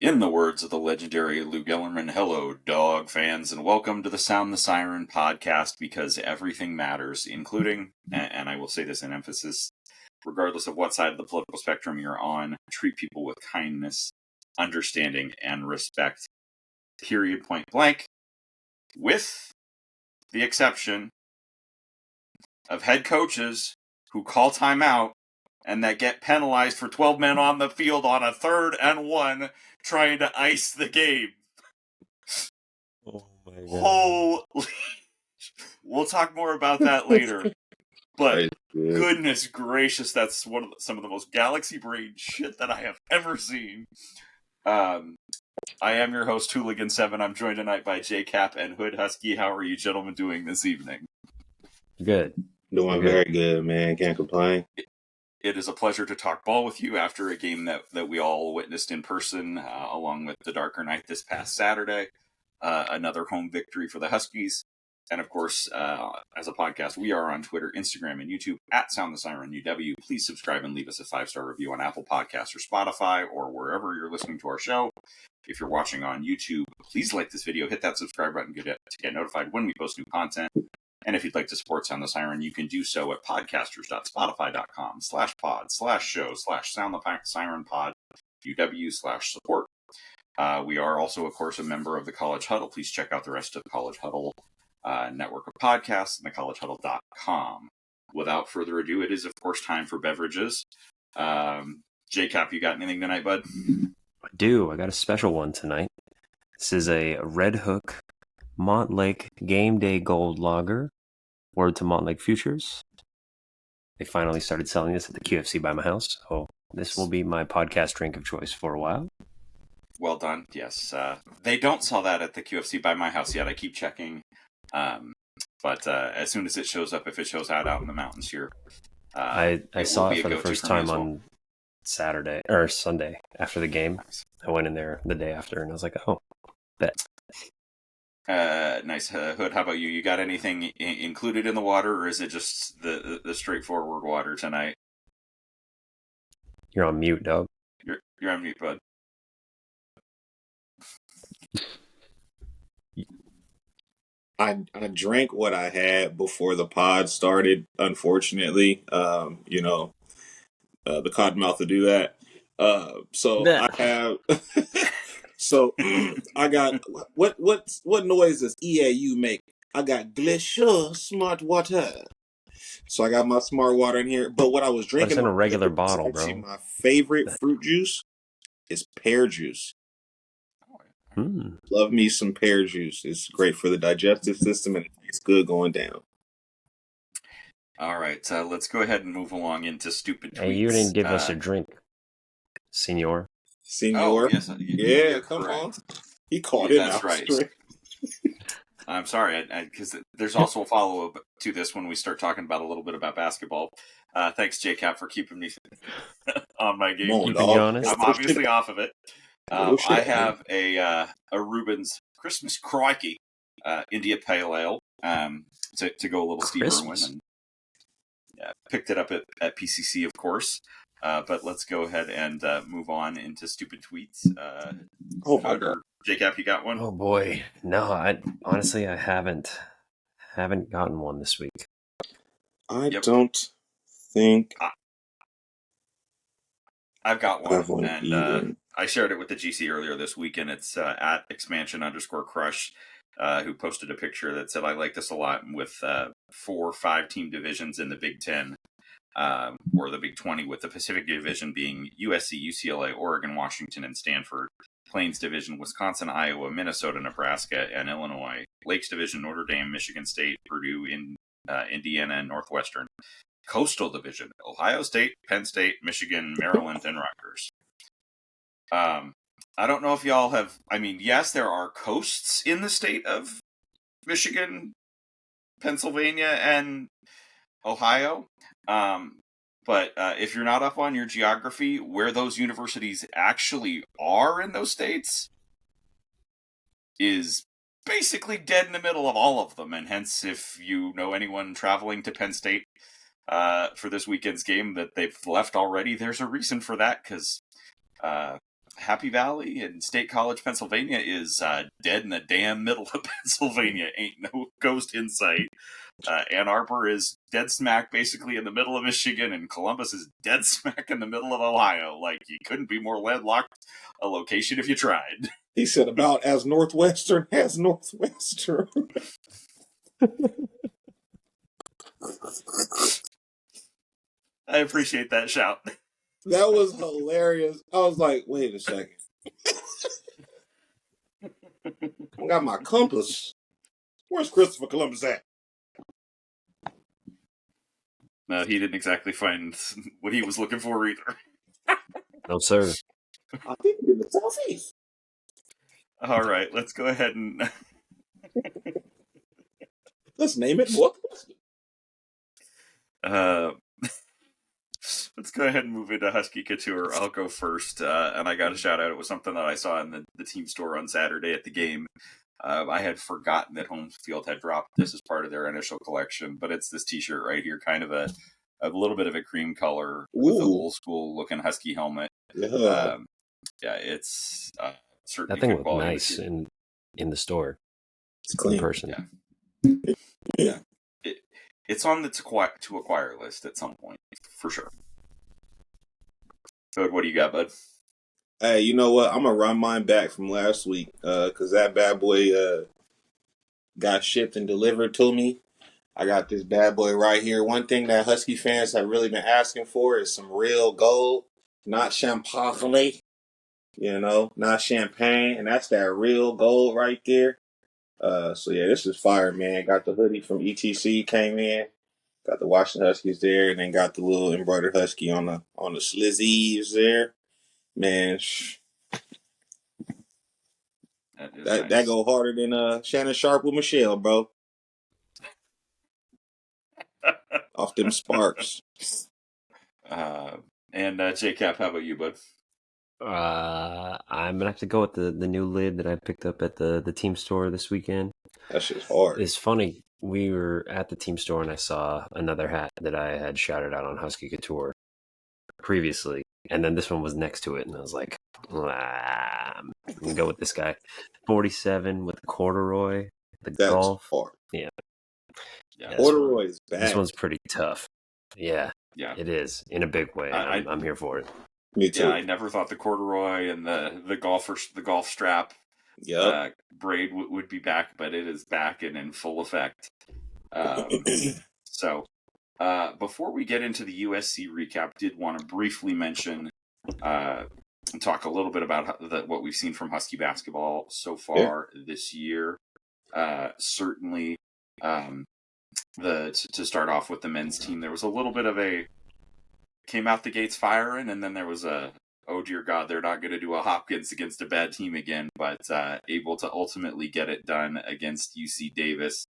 In the words of the legendary Lou Gellerman, hello, dog fans, and welcome to the Sound the Siren podcast, because everything matters, including, and I will say this in emphasis, regardless of what side of the political spectrum you're on, treat people with kindness, understanding, and respect, period, point blank, with the exception of head coaches who call timeout and that get penalized for 12 men on the field on a 3rd and 1 trying to ice the game. Oh my God. Holy... We'll talk more about that later. But goodness gracious, that's some of the most galaxy brain shit that I have ever seen. I am your host, Hooligan7. I'm joined tonight by J-Cap and Hood Husky. How are you gentlemen doing this evening? Good. Doing very good, man. Can't complain. It is a pleasure to talk ball with you after a game that we all witnessed in person, along with the Darker Night this past Saturday. Another home victory for the Huskies. And of course, as a podcast, we are on Twitter, Instagram, and YouTube at Sound the Siren UW. Please subscribe and leave us a 5-star review on Apple Podcasts or Spotify or wherever you're listening to our show. If you're watching on YouTube, please like this video, hit that subscribe button to get notified when we post new content. And if you'd like to support Sound the Siren, you can do so at podcasters.spotify.com/pod/show/Sound the Siren Pod UW/support. We are also, of course, a member of the College Huddle. Please check out the rest of College Huddle network of podcasts and thecollegehuddle.com. Without further ado, it is, of course, time for beverages. J-Cap, you got anything tonight, bud? I do. I got a special one tonight. This is a Red Hook Montlake Game Day Gold Lager. Word to Montlake Futures. They finally started selling this at the QFC by my house, so this will be my podcast drink of choice for a while. Well done. Yes. They don't sell that at the QFC by my house yet. I keep checking. But as soon as it shows up, if it shows out in the mountains here, I saw it for the first time on Saturday or Sunday after the game. Nice. I went in there the day after and I was like, oh, bet. Nice. Hood, how about you? You got anything included in the water, or is it just the straightforward water tonight? You're on mute, dog. You're on mute, bud. I drank what I had before the pod started, unfortunately. The cottonmouth to do that. I have... So I got... What noise does EAU make? I got Glacier Smart Water. So I got my Smart Water in here. But what I was drinking... It's in a regular bottle, actually, bro. my favorite fruit juice is pear juice. Love me some pear juice. It's great for the digestive system and it tastes good going down. All right, let's go ahead and move along into stupid tweets. Hey, you didn't give us a drink, senor. Senor? Oh, yes, yeah, come on. He called it out. That's right. I'm sorry, because there's also a follow-up to this when we start talking about a little bit about basketball. Thanks, J-Cap, for keeping me on my game. Keeping you honest. I'm obviously off of it. I have a Reuben's Christmas Crikey India Pale Ale to go a little steeper and picked it up at PCC, of course. But let's go ahead and move on into stupid tweets. Oh my God. J-Cap, you got one? Oh boy, no. I haven't gotten one this week. I don't think I've got one, and I shared it with the GC earlier this week, and it's at expansion_crush, who posted a picture that said, I like this a lot, with 4-5 team divisions in the Big Ten, or the Big 20, with the Pacific Division being USC, UCLA, Oregon, Washington, and Stanford. Plains Division, Wisconsin, Iowa, Minnesota, Nebraska, and Illinois. Lakes Division, Notre Dame, Michigan State, Purdue, Indiana, and Northwestern. Coastal Division, Ohio State, Penn State, Michigan, Maryland, and Rutgers. I don't know if y'all have... I mean, yes, there are coasts in the state of Michigan, Pennsylvania, and Ohio. But if you're not up on your geography, where those universities actually are in those states is basically dead in the middle of all of them. And hence, if you know anyone traveling to Penn State for this weekend's game that they've left already, there's a reason for that, because Happy Valley and State College, Pennsylvania is dead in the damn middle of Pennsylvania. Ain't no ghost in sight. Ann Arbor is dead smack basically in the middle of Michigan, and Columbus is dead smack in the middle of Ohio. Like, you couldn't be more landlocked a location if you tried. He said about as Northwestern as Northwestern. I appreciate that shout. That was hilarious. I was like, wait a second. I got my compass. Where's Christopher Columbus at? No, he didn't exactly find what he was looking for either. No, sir. I think he's in the southeast. All right, let's go ahead and Let's name it Northwestern. let's go ahead and move into Husky Couture. I'll go first, and I got a shout out. It was something that I saw in the team store on Saturday at the game. I had forgotten that Home Field had dropped this as part of their initial collection, but it's this T-shirt right here, kind of a little bit of a cream color with an old school looking Husky helmet. Yeah, It's certainly That thing good looked quality nice in the store. it's clean. In person. Yeah. It's on the to acquire list at some point, for sure. So, what do you got, bud? Hey, you know what? I'm gonna run mine back from last week because that bad boy got shipped and delivered to me. I got this bad boy right here. One thing that Husky fans have really been asking for is some real gold, not champagne. You know, not champagne, and that's that real gold right there. So yeah, this is fire, man. Got the hoodie from ETC, came in. Got the Washington Huskies there, and then got the little embroidered Husky on the slizzies there. Man, that nice. go harder than Shannon Sharp with Michelle, bro. Off them sparks. And J-Cap, how about you, bud? I'm gonna have to go with the new lid that I picked up at the team store this weekend. That shit's hard. It's funny. We were at the team store and I saw another hat that I had shouted out on Husky Couture previously, and then this one was next to it, and I was like, I'm gonna go with this guy. 47 with the corduroy, the That's golf. hard. Yeah, Corduroy is bad. This one's pretty tough. Yeah, Yeah, it is in a big way. I'm here for it. Me too. Yeah, I never thought the corduroy and the golf strap braid would be back, but it is back and in full effect. So, before we get into the USC recap, did want to briefly mention and talk a little bit about what we've seen from Husky basketball so far this year. Certainly, to start off with the men's team, there was a little bit of came out the gates firing, and then there was oh dear God, they're not going to do a Hopkins against a bad team again, but able to ultimately get it done against UC Davis.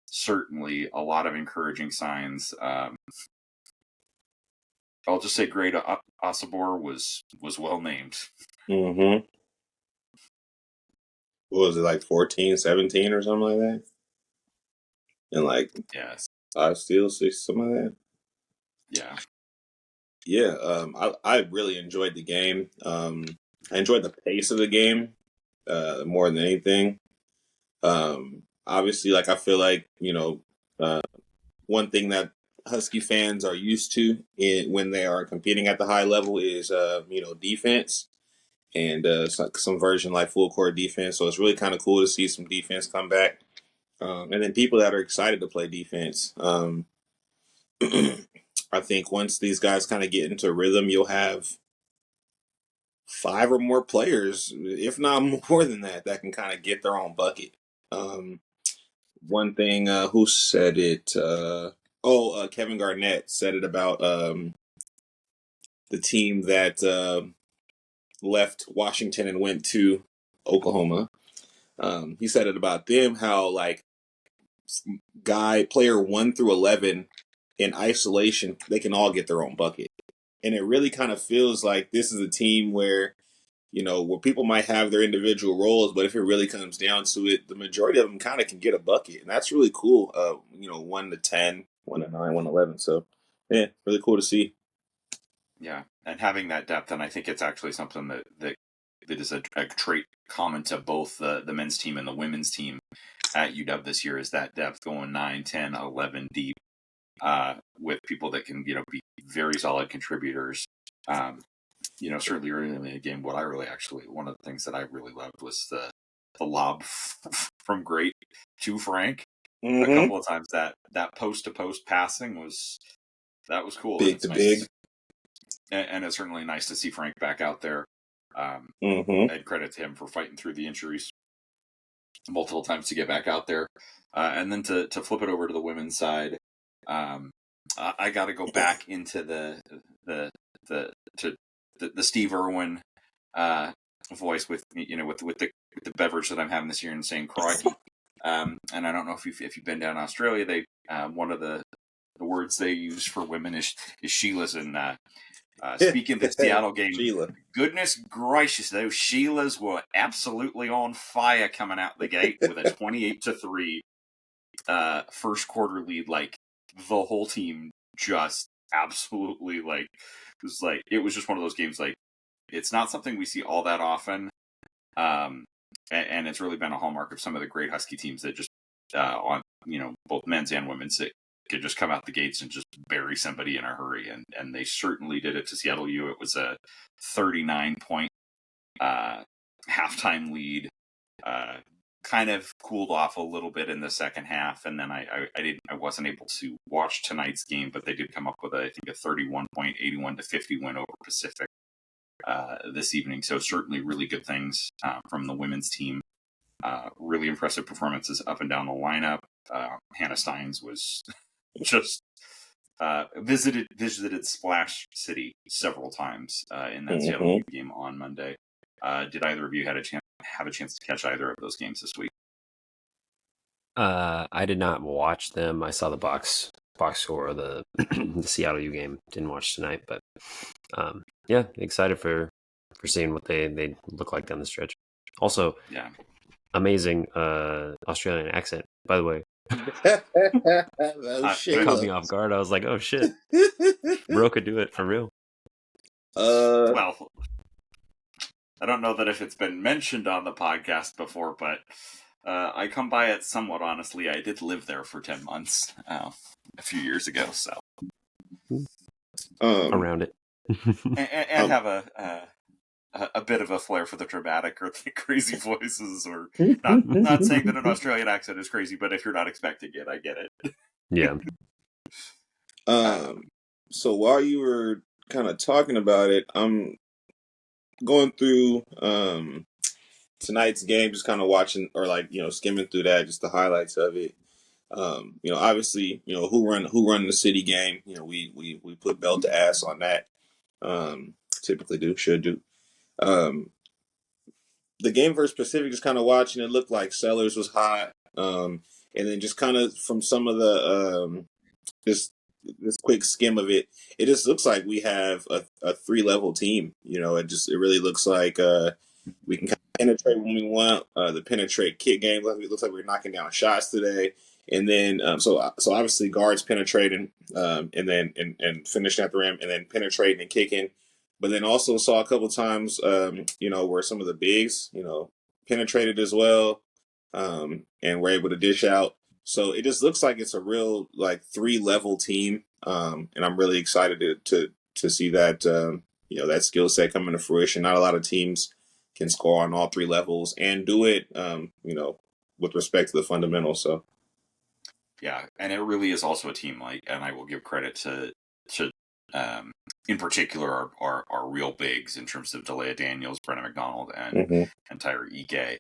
Certainly a lot of encouraging signs. I'll just say Great Asabor was well named. Mm-hmm. What was it, like 14, 17 or something like that? And like 5 steals, 6, something like that? Yeah. Yeah, I really enjoyed the game. I enjoyed the pace of the game more than anything. Obviously, like I feel like, one thing that Husky fans are used to when they are competing at the high level is, defense and some version like full court defense. So it's really kind of cool to see some defense come back. And then people that are excited to play defense. I think once these guys kind of get into rhythm, you'll have 5 or more players, if not more than that can kind of get their own bucket. One thing, who said it? Kevin Garnett said it about the team that left Washington and went to Oklahoma. He said it about them, how like player 1 through 11 in isolation, they can all get their own bucket. And it really kind of feels like this is a team where, where people might have their individual roles, but if it really comes down to it, the majority of them kind of can get a bucket. And that's really cool. 1 to 10, 1 to 9, 1 to 11. So, yeah, really cool to see. Yeah. And having that depth, and I think it's actually something that that is a trait common to both the men's team and the women's team at UW this year is that depth going 9, 10, 11 deep, with people that can, be very solid contributors. Certainly early in the game, one of the things that I really loved was the lob from Great to Frank. A couple of times that post to post passing was cool. Big to big. And it's certainly nice to see Frank back out there. And credit to him for fighting through the injuries multiple times to get back out there. And then to flip it over to the women's side, I got to go back into the Steve Irwin voice with the beverage that I'm having this year and saying crikey. And I don't know if you've been down in Australia, they one of the words they use for women is Sheila's. And speaking of the Seattle game, Sheila. Goodness gracious, those Sheilas were absolutely on fire coming out the gate with a 28-3 first quarter lead. Like the whole team just absolutely it was just one of those games. Like it's not something we see all that often. And it's really been a hallmark of some of the great Husky teams that just on both men's and women's that could just come out the gates and just bury somebody in a hurry, and they certainly did it to Seattle U. It was a 39-point halftime lead. Kind of cooled off a little bit in the second half, and then I wasn't able to watch tonight's game, but they did come up with I think a 31-point 81-50 win over Pacific this evening. So certainly really good things from the women's team. Really impressive performances up and down the lineup. Hannah Steins was just visited Splash City several times in that Seattle game on Monday. Did either of you have a chance to catch either of those games this week? I did not watch them. I saw the box score of the the Seattle U game. Didn't watch tonight, but yeah, excited for seeing what they look like down the stretch. Also, yeah, amazing Australian accent, by the way. Shit caught me off guard. I was like, oh shit, bro could do it for real. Well, I don't know that if it's been mentioned on the podcast before, but I come by it somewhat honestly. I did live there for 10 months a few years ago, so around it, and have a bit of a flair for the dramatic or the crazy voices, or not saying that an Australian accent is crazy, but if you're not expecting it, I get it. Yeah. So while you were kind of talking about it, I'm going through tonight's game, just kind of watching or skimming through that, just the highlights of it. Obviously, who run the city game. We put belt to ass on that. Typically should do. The game versus Pacific, just kind of watching it, looked like Sellers was hot. And then just kind of from some of the this quick skim of it, it just looks like we have a 3-level team. It really looks like we can kind of penetrate when we want. The penetrate kick game looks like we're knocking down shots today. And then so obviously guards penetrating and then and finishing at the rim, and then penetrating and kicking. But then also saw a couple times where some of the bigs penetrated as well and were able to dish out. So it just looks like it's a real 3-level team, and I'm really excited to see that that skill set coming to fruition. Not a lot of teams can score on all 3 levels and do it with respect to the fundamentals. So yeah, and it really is also a team and I will give credit to in particular our real bigs in terms of Delia Daniels, Brenna McDonald, and Tyra Ike.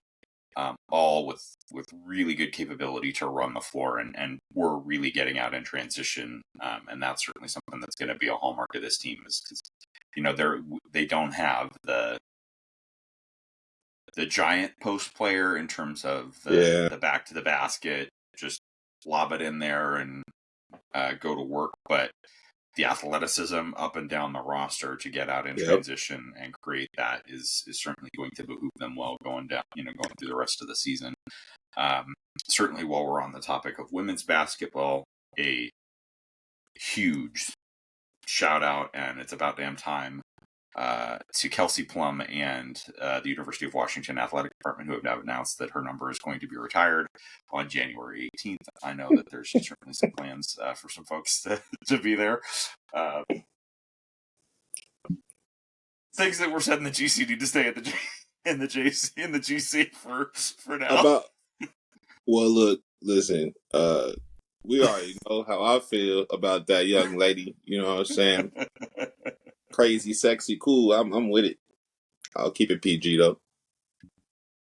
All with really good capability to run the floor, and we're really getting out in transition, and that's certainly something that's going to be a hallmark of this team, is because they don't have the giant post player in terms of the back to the basket, just lob it in there and go to work, but the athleticism up and down the roster to get out in transition and create that is certainly going to behoove them well going through the rest of the season. Certainly, while we're on the topic of women's basketball, a huge shout out, and it's about damn time to Kelsey Plum and the University of Washington Athletic Department, who have now announced that her number is going to be retired on January 18th. I know that there's certainly some plans for some folks to be there. Things that were said in the GC need to stay in the GC for now. Well, look, listen. We already know how I feel about that young lady. You know what I'm saying? Crazy, sexy, cool. I'm with it. I'll keep it PG though.